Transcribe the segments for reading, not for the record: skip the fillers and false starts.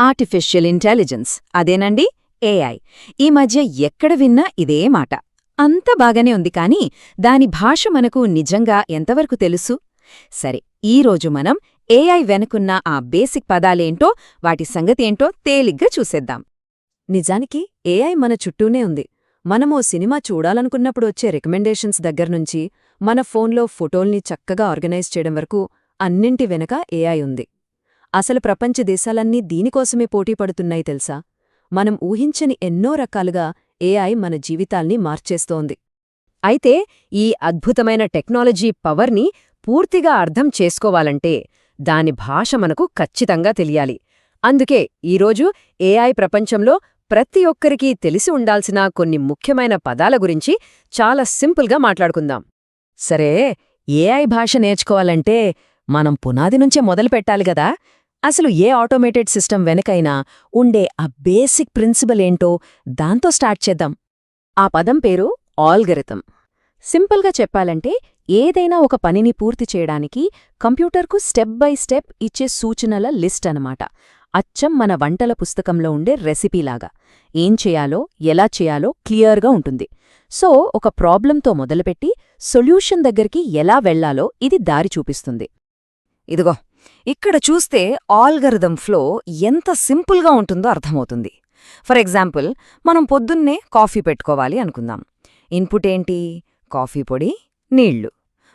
Artificial intelligence అదేనండి AI. ఈ మధ్య ఎక్కడ విన్నా ఇదే మాట. అంత బాగానే ఉంది కానీ దాని భాష మనకు నిజంగా ఎంతవరకు తెలుసు? సరే, ఈరోజు మనం ఏఐ వెనుకున్న ఆ బేసిక్ పదాలేంటో, వాటి సంగతేంటో తేలిగ్గా చూసేద్దాం. నిజానికి ఏఐ మన చుట్టూనే ఉంది. మనమో సినిమా చూడాలనుకున్నప్పుడు వచ్చే రికమెండేషన్స్ దగ్గర్నుంచి మన ఫోన్లో ఫోటోల్ని చక్కగా ఆర్గనైజ్ చేయడం వరకు అన్నింటి వెనక ఏఐ ఉంది. అసలు ప్రపంచ దేశాలన్నీ దీనికోసమే పోటీపడుతున్నాయి తెలుసా? మనం ఊహించని ఎన్నో రకాలుగా ఏఐ మన జీవితాల్ని మార్చేస్తోంది. అయితే ఈ అద్భుతమైన టెక్నాలజీ పవర్ని పూర్తిగా అర్థం చేసుకోవాలంటే దాని భాష మనకు ఖచ్చితంగా తెలియాలి. అందుకే ఈరోజు ఏఐ ప్రపంచంలో ప్రతి ఒక్కరికీ తెలిసి ఉండాల్సిన కొన్ని ముఖ్యమైన పదాల గురించి చాలా సింపుల్గా మాట్లాడుకుందాం. సరే, ఏఐ భాష నేర్చుకోవాలంటే మనం పునాది నుంచే మొదలుపెట్టాలి గదా. అసలు ఏ ఆటోమేటెడ్ సిస్టమ్ వెనకైనా ఉండే ఆ బేసిక్ ప్రిన్సిపల్ ఏంటో దాంతో స్టార్ట్ చేద్దాం. ఆ పదం పేరు ఆల్గరిథం. సింపుల్గా చెప్పాలంటే ఏదైనా ఒక పనిని పూర్తి చేయడానికి కంప్యూటర్కు స్టెప్ బై స్టెప్ ఇచ్చే సూచనల లిస్ట్ అనమాట. అచ్చం మన వంటల పుస్తకంలో ఉండే రెసిపీలాగా. ఏం చేయాలో, ఎలా చేయాలో క్లియర్గా ఉంటుంది. సో ఒక ప్రాబ్లంతో మొదలుపెట్టి సొల్యూషన్ దగ్గరికి ఎలా వెళ్లాలో ఇది దారి చూపిస్తుంది. ఇదిగో ఇక్కడ చూస్తే ఆల్గరిథం ఫ్లో ఎంత సింపుల్గా ఉంటుందో అర్థమవుతుంది. ఫర్ ఎగ్జాంపుల్, మనం పొద్దున్నే కాఫీ పెట్టుకోవాలి అనుకుందాం. ఇన్పుట్ ఏంటి? కాఫీ పొడి, నీళ్లు.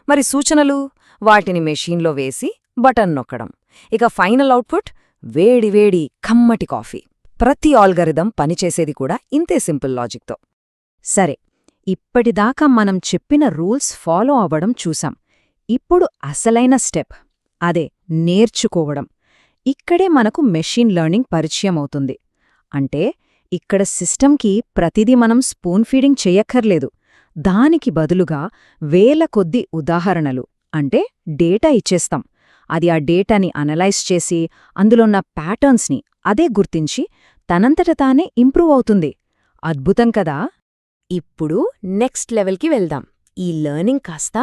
మరి సూచనలు? వాటిని మెషీన్లో వేసి బటన్ నొక్కడం. ఇక ఫైనల్ అవుట్పుట్ వేడివేడి కమ్మటి కాఫీ. ప్రతి ఆల్గరిథం పనిచేసేది కూడా ఇంతే సింపుల్ లాజిక్తో. సరే, ఇప్పటిదాకా మనం చెప్పిన రూల్స్ ఫాలో అవ్వడం చూసాం. ఇప్పుడు అసలైన స్టెప్, అదే నేర్చుకోవడం. ఇక్కడే మనకు మెషీన్ లెర్నింగ్ పరిచయం అవుతుంది. అంటే ఇక్కడ సిస్టమ్కి ప్రతిదీ మనం స్పూన్ ఫీడింగ్ చెయ్యక్కర్లేదు. దానికి బదులుగా వేల కొద్ది ఉదాహరణలు, అంటే డేటా ఇచ్చేస్తాం. అది ఆ డేటాని అనలైజ్ చేసి అందులోన్న ప్యాటర్న్స్ని అదే గుర్తించి తనంతట తానే ఇంప్రూవ్ అవుతుంది. అద్భుతం కదా. ఇప్పుడు నెక్స్ట్ లెవెల్కి వెళ్దాం. ఈ లెర్నింగ్ కాస్త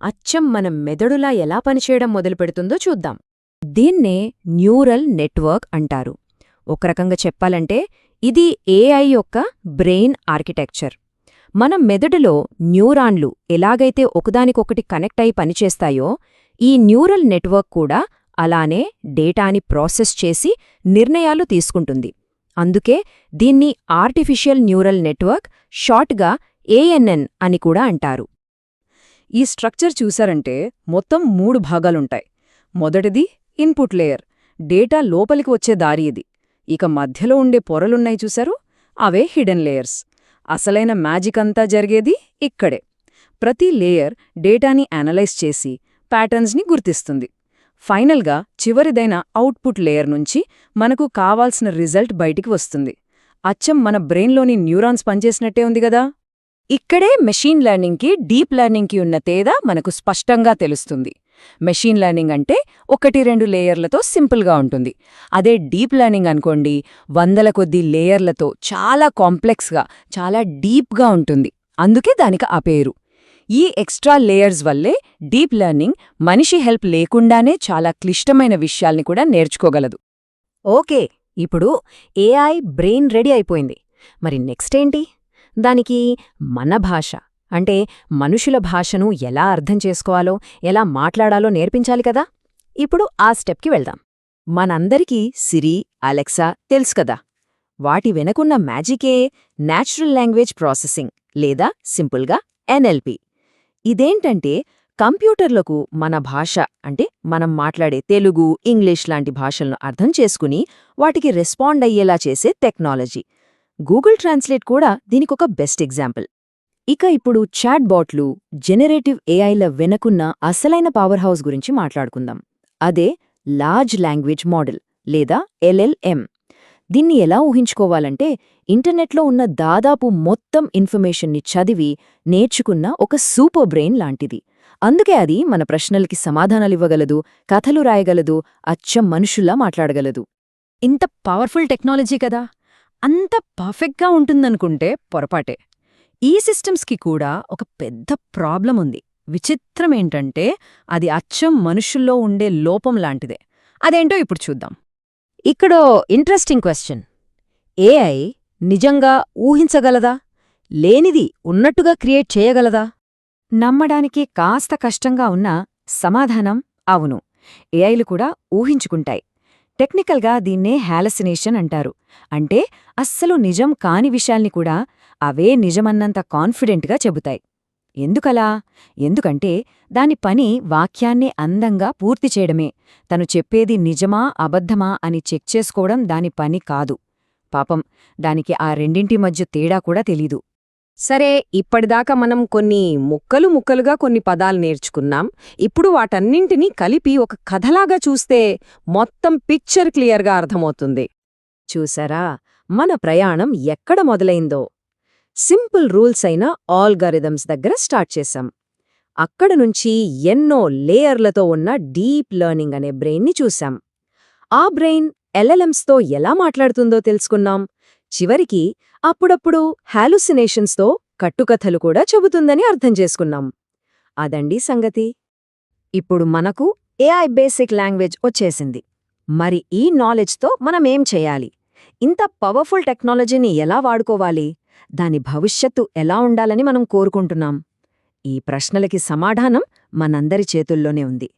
అచ్చం మన మెదడులా ఎలా పనిచేయడం మొదలుపెడుతుందో చూద్దాం. దీన్నే న్యూరల్ నెట్వర్క్ అంటారు. ఒక రకంగా చెప్పాలంటే ఇది ఏఐ యొక్క బ్రెయిన్ ఆర్కిటెక్చర్. మన మెదడులో న్యూరాన్లు ఎలాగైతే ఒకదానికొకటి కనెక్ట్ అయి పనిచేస్తాయో, ఈ న్యూరల్ నెట్వర్క్ కూడా అలానే డేటాని ప్రాసెస్ చేసి నిర్ణయాలు తీసుకుంటుంది. అందుకే దీన్ని ఆర్టిఫిషియల్ న్యూరల్ నెట్వర్క్, షార్ట్గా ఏఎన్ఎన్ అని కూడా అంటారు. ఈ స్ట్రక్చర్ చూసారంటే మొత్తం 3 భాగాలుంటాయి. మొదటిది ఇన్పుట్ లేయర్, డేటా లోపలికి వచ్చే దారి ఇది. ఇక మధ్యలో ఉండే పొరలున్నాయి చూశారు, అవే హిడెన్ లేయర్స్. అసలైన మ్యాజిక్ అంతా జరిగేది ఇక్కడే. ప్రతి లేయర్ డేటాని అనలైజ్ చేసి ప్యాటర్న్స్ని గుర్తిస్తుంది. ఫైనల్గా చివరిదైన అవుట్పుట్ లేయర్ నుంచి మనకు కావాల్సిన రిజల్ట్ బయటికి వస్తుంది. అచ్చం మన బ్రెయిన్లోని న్యూరాన్స్ పనిచేసినట్టే ఉంది గదా. ఇక్కడే మెషీన్ లెర్నింగ్కి, డీప్ లెర్నింగ్కి ఉన్న తేడా మనకు స్పష్టంగా తెలుస్తుంది. మెషీన్ లెర్నింగ్ అంటే 1-2 లేయర్లతో సింపుల్గా ఉంటుంది. అదే డీప్ లెర్నింగ్ అనుకోండి, వందల కొద్ది లేయర్లతో చాలా కాంప్లెక్స్గా, చాలా డీప్గా ఉంటుంది. అందుకే దానికి ఆ పేరు. ఈ ఎక్స్ట్రా లేయర్స్ వల్లే డీప్ లెర్నింగ్ మనిషి హెల్ప్ లేకుండానే చాలా క్లిష్టమైన విషయాల్ని కూడా నేర్చుకోగలదు. ఓకే, ఇప్పుడు ఏఐ బ్రెయిన్ రెడీ అయిపోయింది. మరి నెక్స్ట్ ఏంటి? దానికి మన భాష, అంటే మనుషుల భాషను ఎలా అర్థం చేసుకోవాలో, ఎలా మాట్లాడాలో నేర్పించాలి కదా. ఇప్పుడు ఆ స్టెప్కి వెళ్దాం. మనందరికీ సిరి, అలెక్సా తెలుసు కదా. వాటి వెనకున్న మ్యాజికే న్యాచురల్ లాంగ్వేజ్ ప్రాసెసింగ్, లేదా సింపుల్గా ఎన్ఎల్పి. ఇదేంటంటే కంప్యూటర్లకు మన భాష, అంటే మనం మాట్లాడే తెలుగు, ఇంగ్లీష్ లాంటి భాషలను అర్థం చేసుకుని వాటికి రెస్పాండ్ అయ్యేలా చేసే టెక్నాలజీ. గూగుల్ ట్రాన్స్లేట్ కూడా దీనికొక బెస్ట్ ఎగ్జాంపుల్. ఇక ఇప్పుడు చాట్ బాట్లు, జెనరేటివ్ ఏఐల వెనకున్న అసలైన పవర్ హౌస్ గురించి మాట్లాడుకుందాం. అదే లార్జ్ లాంగ్వేజ్ మోడల్, లేదా ఎల్ఎల్ఎం. దీన్ని ఎలా ఊహించుకోవాలంటే ఇంటర్నెట్లో ఉన్న దాదాపు మొత్తం ఇన్ఫర్మేషన్ని చదివి నేర్చుకున్న ఒక సూపర్ బ్రెయిన్ లాంటిది. అందుకే అది మన ప్రశ్నలకి సమాధానాలివ్వగలదు, కథలు రాయగలదు, అచ్చం మనుషుల్లా మాట్లాడగలదు. ఇంత పవర్ఫుల్ టెక్నాలజీ కదా. అంత పర్ఫెక్ట్గా ఉంటుందనుకుంటే పొరపాటే. ఈ సిస్టమ్స్కి కూడా ఒక పెద్ద ప్రాబ్లం ఉంది. విచిత్రమేంటంటే అది అచ్చం మనుషుల్లో ఉండే లోపం లాంటిదే. అదేంటో ఇప్పుడు చూద్దాం. ఇక్కడో ఇంట్రెస్టింగ్ క్వశ్చన్. ఏఐ నిజంగా ఊహించగలదా? లేనిది ఉన్నట్టుగా క్రియేట్ చేయగలదా? నమ్మడానికి కాస్త కష్టంగా ఉన్నా సమాధానం అవును. ఏఐలు కూడా ఊహించుకుంటాయి. టెక్నికల్గా దీన్నే హాలసినేషన్ అంటారు. అంటే అస్సలు నిజం కాని విషయాల్ని కూడా అవే నిజమన్నంత కాన్ఫిడెంట్గా చెబుతాయి. ఎందుకలా? ఎందుకంటే దాని పని వాక్యాన్ని అందంగా పూర్తి చేయడమే. తను చెప్పేది నిజమా అబద్ధమా అని చెక్ చేసుకోవడం దాని పని కాదు. పాపం, దానికి ఆ రెండింటి మధ్య తేడా కూడా తెలీదు. సరే, ఇప్పటిదాకా మనం కొన్ని ముక్కలుగా కొన్ని పదాలు నేర్చుకున్నాం. ఇప్పుడు వాటన్నింటినీ కలిపి ఒక కథలాగా చూస్తే మొత్తం పిక్చర్ క్లియర్గా అర్థమవుతుంది. చూసారా మన ప్రయాణం ఎక్కడ మొదలైందో? సింపుల్ రూల్స్ అయిన ఆల్గారిథమ్స్ దగ్గర స్టార్ట్ చేశాం. అక్కడ నుంచి ఎన్నో లేయర్లతో ఉన్న డీప్ లెర్నింగ్ అనే బ్రెయిన్ని చూశాం. ఆ బ్రెయిన్ ఎల్ఎల్ఎమ్స్తో ఎలా మాట్లాడుతుందో తెలుసుకున్నాం. చివరికి అప్పుడప్పుడు హాలుసినేషన్స్తో కట్టుకథలు కూడా చెబుతుందని అర్థం చేసుకున్నాం. అదండి సంగతి. ఇప్పుడు మనకు ఏఐ బేసిక్ లాంగ్వేజ్ వచ్చేసింది. మరి ఈ నాలెడ్జ్తో మనమేం చేయాలి? ఇంత పవర్ఫుల్ టెక్నాలజీని ఎలా వాడుకోవాలి? దాని భవిష్యత్తు ఎలా ఉండాలని మనం కోరుకుంటున్నాం? ఈ ప్రశ్నలకి సమాధానం మనందరి చేతుల్లోనే ఉంది.